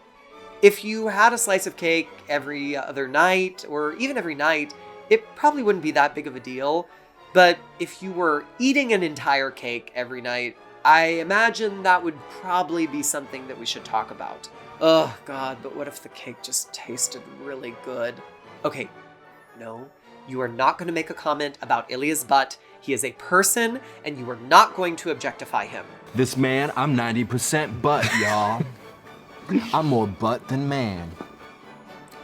If you had a slice of cake every other night, or even every night, it probably wouldn't be that big of a deal. But if you were eating an entire cake every night, I imagine that would probably be something that we should talk about. Oh God, but what if the cake just tasted really good? Okay, no, you are not going to make a comment about Ilya's butt. He is a person, and you are not going to objectify him. This man, I'm 90% butt, y'all. I'm more butt than man.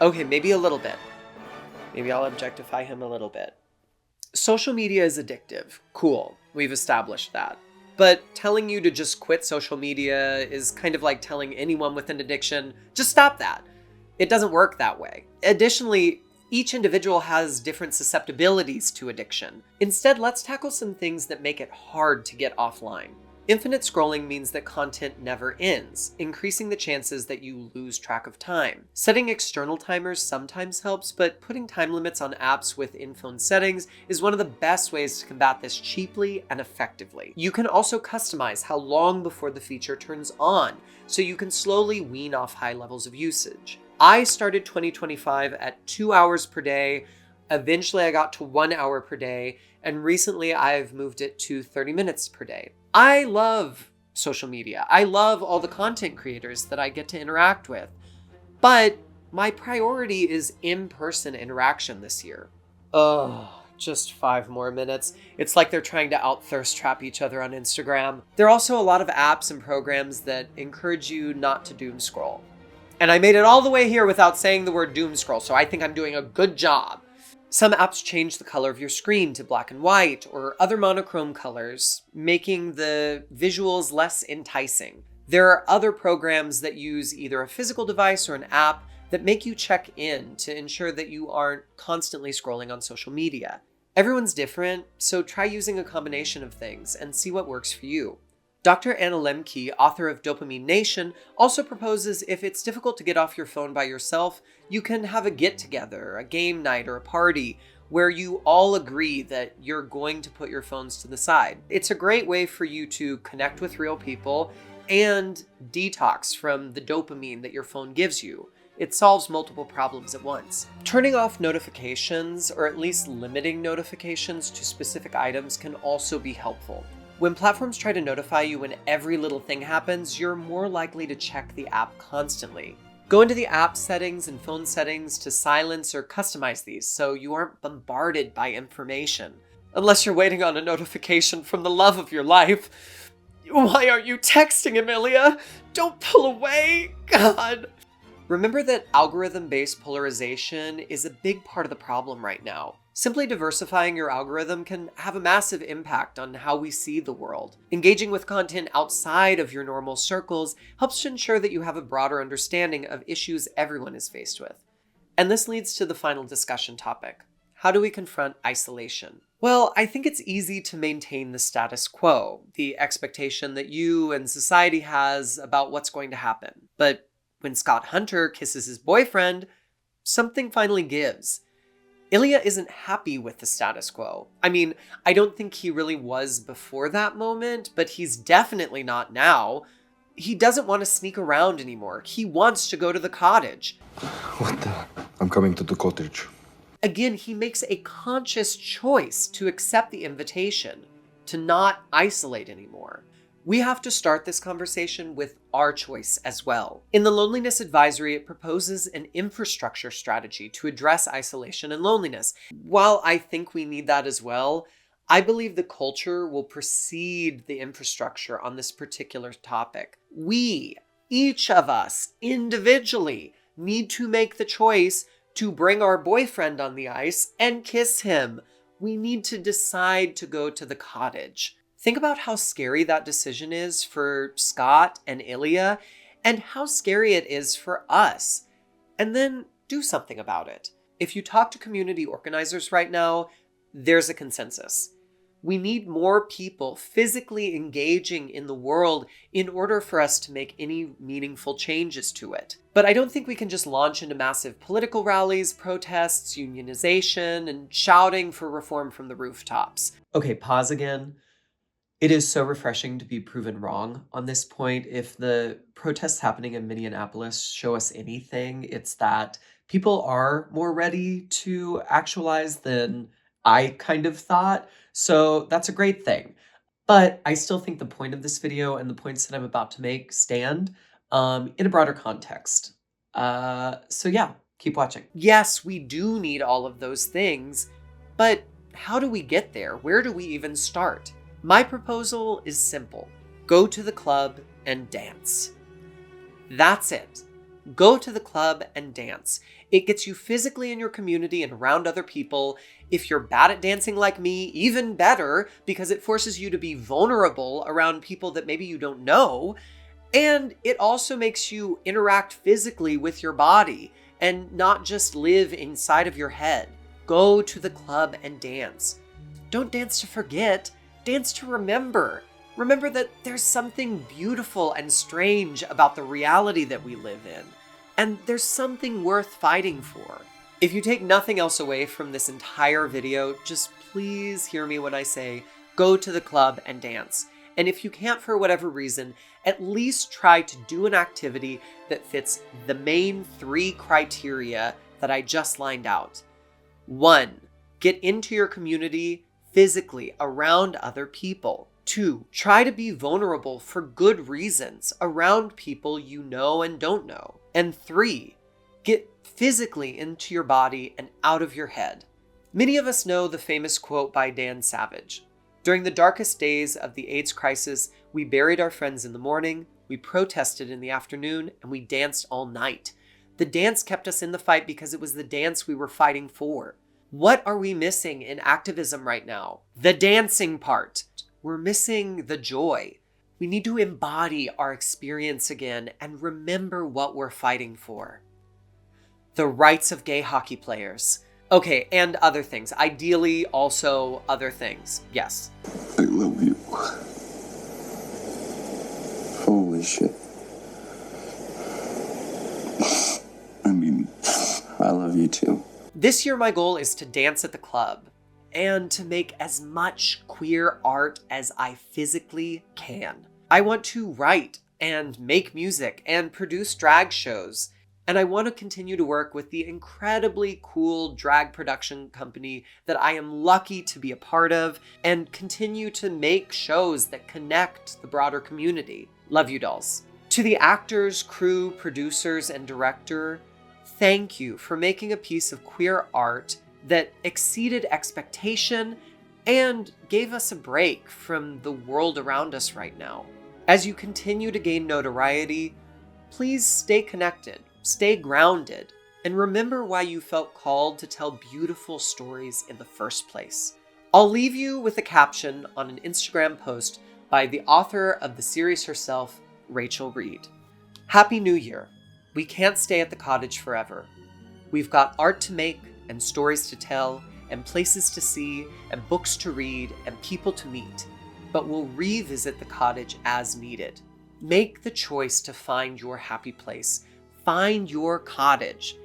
Okay, maybe a little bit. Maybe I'll objectify him a little bit. Social media is addictive. Cool, we've established that. But telling you to just quit social media is kind of like telling anyone with an addiction, just stop that. It doesn't work that way. Additionally, each individual has different susceptibilities to addiction. Instead, let's tackle some things that make it hard to get offline. Infinite scrolling means that content never ends, increasing the chances that you lose track of time. Setting external timers sometimes helps, but putting time limits on apps with in-phone settings is one of the best ways to combat this cheaply and effectively. You can also customize how long before the feature turns on, so you can slowly wean off high levels of usage. I started 2025 at 2 hours per day. Eventually I got to 1 hour per day, and recently I've moved it to 30 minutes per day. I love social media. I love all the content creators that I get to interact with, but my priority is in-person interaction this year. Just 5 more minutes. It's like they're trying to out-thirst trap each other on Instagram. There are also a lot of apps and programs that encourage you not to doom scroll. And I made it all the way here without saying the word doom scroll, so I think I'm doing a good job. Some apps change the color of your screen to black and white or other monochrome colors, making the visuals less enticing. There are other programs that use either a physical device or an app that make you check in to ensure that you aren't constantly scrolling on social media. Everyone's different, so try using a combination of things and see what works for you. Dr. Anna Lemke, author of Dopamine Nation, also proposes if it's difficult to get off your phone by yourself, you can have a get-together, a game night, or a party where you all agree that you're going to put your phones to the side. It's a great way for you to connect with real people and detox from the dopamine that your phone gives you. It solves multiple problems at once. Turning off notifications, or at least limiting notifications to specific items, can also be helpful. When platforms try to notify you when every little thing happens, you're more likely to check the app constantly. Go into the app settings and phone settings to silence or customize these so you aren't bombarded by information. Unless you're waiting on a notification from the love of your life. Why aren't you texting him, Ilya? Don't pull away, God. Remember that algorithm-based polarization is a big part of the problem right now. Simply diversifying your algorithm can have a massive impact on how we see the world. Engaging with content outside of your normal circles helps to ensure that you have a broader understanding of issues everyone is faced with. And this leads to the final discussion topic. How do we confront isolation? Well, I think it's easy to maintain the status quo, the expectation that you and society has about what's going to happen. But when Scott Hunter kisses his boyfriend, something finally gives. Ilya isn't happy with the status quo. I mean, I don't think he really was before that moment, but he's definitely not now. He doesn't want to sneak around anymore. He wants to go to the cottage. What the? I'm coming to the cottage. Again, he makes a conscious choice to accept the invitation, to not isolate anymore. We have to start this conversation with our choice as well. In the Loneliness Advisory, it proposes an infrastructure strategy to address isolation and loneliness. While I think we need that as well, I believe the culture will precede the infrastructure on this particular topic. We, each of us, individually, need to make the choice to bring our boyfriend on the ice and kiss him. We need to decide to go to the cottage. Think about how scary that decision is for Scott and Ilya, and how scary it is for us. And then do something about it. If you talk to community organizers right now, there's a consensus. We need more people physically engaging in the world in order for us to make any meaningful changes to it. But I don't think we can just launch into massive political rallies, protests, unionization, and shouting for reform from the rooftops. Okay, pause again. It is so refreshing to be proven wrong on this point. If the protests happening in Minneapolis show us anything, it's that people are more ready to actualize than I kind of thought. So that's a great thing. But I still think the point of this video and the points that I'm about to make stand in a broader context. So yeah, keep watching. Yes, we do need all of those things, but how do we get there? Where do we even start? My proposal is simple. Go to the club and dance. That's it. Go to the club and dance. It gets you physically in your community and around other people. If you're bad at dancing like me, even better, because it forces you to be vulnerable around people that maybe you don't know. And it also makes you interact physically with your body and not just live inside of your head. Go to the club and dance. Don't dance to forget, dance to remember. Remember that there's something beautiful and strange about the reality that we live in. And there's something worth fighting for. If you take nothing else away from this entire video, just please hear me when I say, go to the club and dance. And if you can't for whatever reason, at least try to do an activity that fits the main 3 criteria that I just lined out. 1, get into your community physically around other people. 2, try to be vulnerable for good reasons around people you know and don't know. And 3, get physically into your body and out of your head. Many of us know the famous quote by Dan Savage. During the darkest days of the AIDS crisis, we buried our friends in the morning, we protested in the afternoon, and we danced all night. The dance kept us in the fight because it was the dance we were fighting for. What are we missing in activism right now? The dancing part. We're missing the joy. We need to embody our experience again and remember what we're fighting for. The rights of gay hockey players. Okay, and other things. Ideally, also other things. Yes. I love you. Holy shit. I mean, I love you too. This year, my goal is to dance at the club and to make as much queer art as I physically can. I want to write and make music and produce drag shows. And I want to continue to work with the incredibly cool drag production company that I am lucky to be a part of and continue to make shows that connect the broader community. Love you, dolls. To the actors, crew, producers, and director, thank you for making a piece of queer art that exceeded expectation and gave us a break from the world around us right now. As you continue to gain notoriety, please stay connected, stay grounded, and remember why you felt called to tell beautiful stories in the first place. I'll leave you with a caption on an Instagram post by the author of the series herself, Rachel Reed. Happy New Year. We can't stay at the cottage forever. We've got art to make and stories to tell and places to see and books to read and people to meet, but we'll revisit the cottage as needed. Make the choice to find your happy place, find your cottage,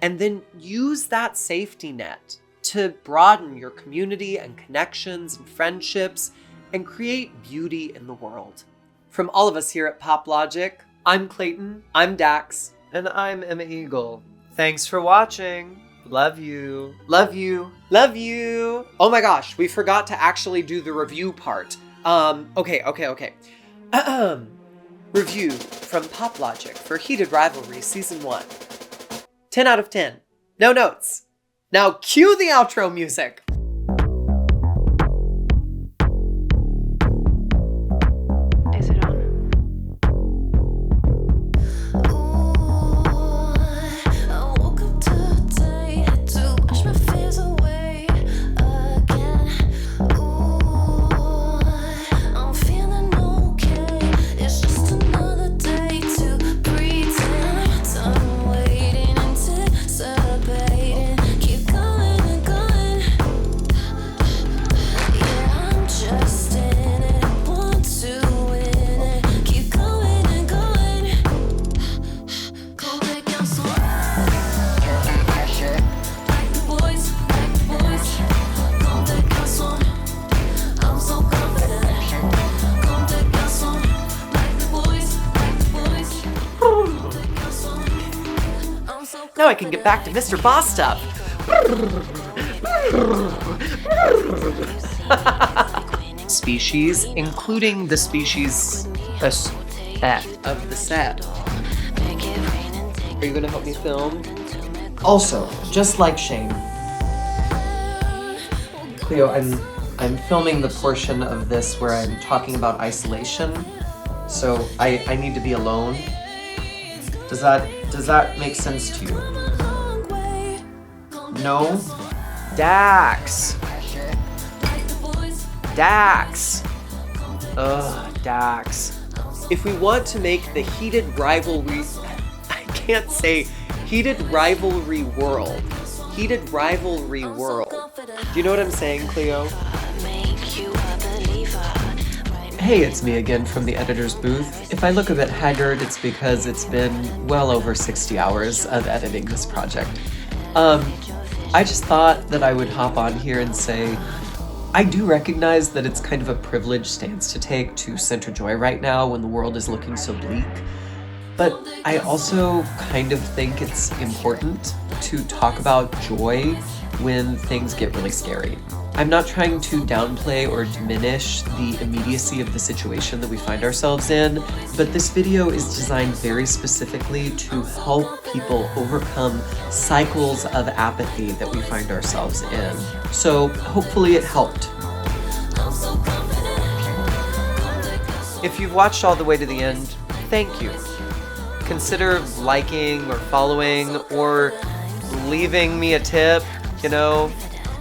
and then use that safety net to broaden your community and connections and friendships and create beauty in the world. From all of us here at PopLogic, I'm Clayton, I'm Dax, and I'm EmaEagle. Thanks for watching. Love you. Love you. Love you. Oh my gosh, we forgot to actually do the review part. Okay. Review from PopLogic for Heated Rivalry Season 1. 10 out of 10. No notes. Now cue the outro music. Is it on? Now I can get back to Mr. Boss stuff. Species, including the species of the set. Are you gonna help me film? Also, just like Shane. Cleo, I'm filming the portion of this where I'm talking about isolation, so I need to be alone. Does that make sense to you? No? Dax! Dax! Ugh, Dax. If we want to make the Heated Rivalry... I can't say Heated Rivalry World. Heated Rivalry World. Do you know what I'm saying, Cleo? Hey, it's me again from the editor's booth. If I look a bit haggard, it's because it's been well over 60 hours of editing this project. I just thought that I would hop on here and say, I do recognize that it's kind of a privileged stance to take to center joy right now when the world is looking so bleak. But I also kind of think it's important to talk about joy when things get really scary. I'm not trying to downplay or diminish the immediacy of the situation that we find ourselves in, but this video is designed very specifically to help people overcome cycles of apathy that we find ourselves in. So hopefully it helped. If you've watched all the way to the end, thank you. Consider liking or following or leaving me a tip, you know.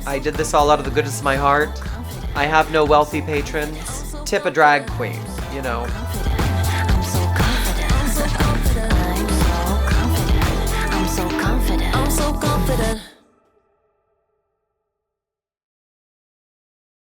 I did this all out of the goodness of my heart. I have no wealthy patrons. Tip a drag queen, you know.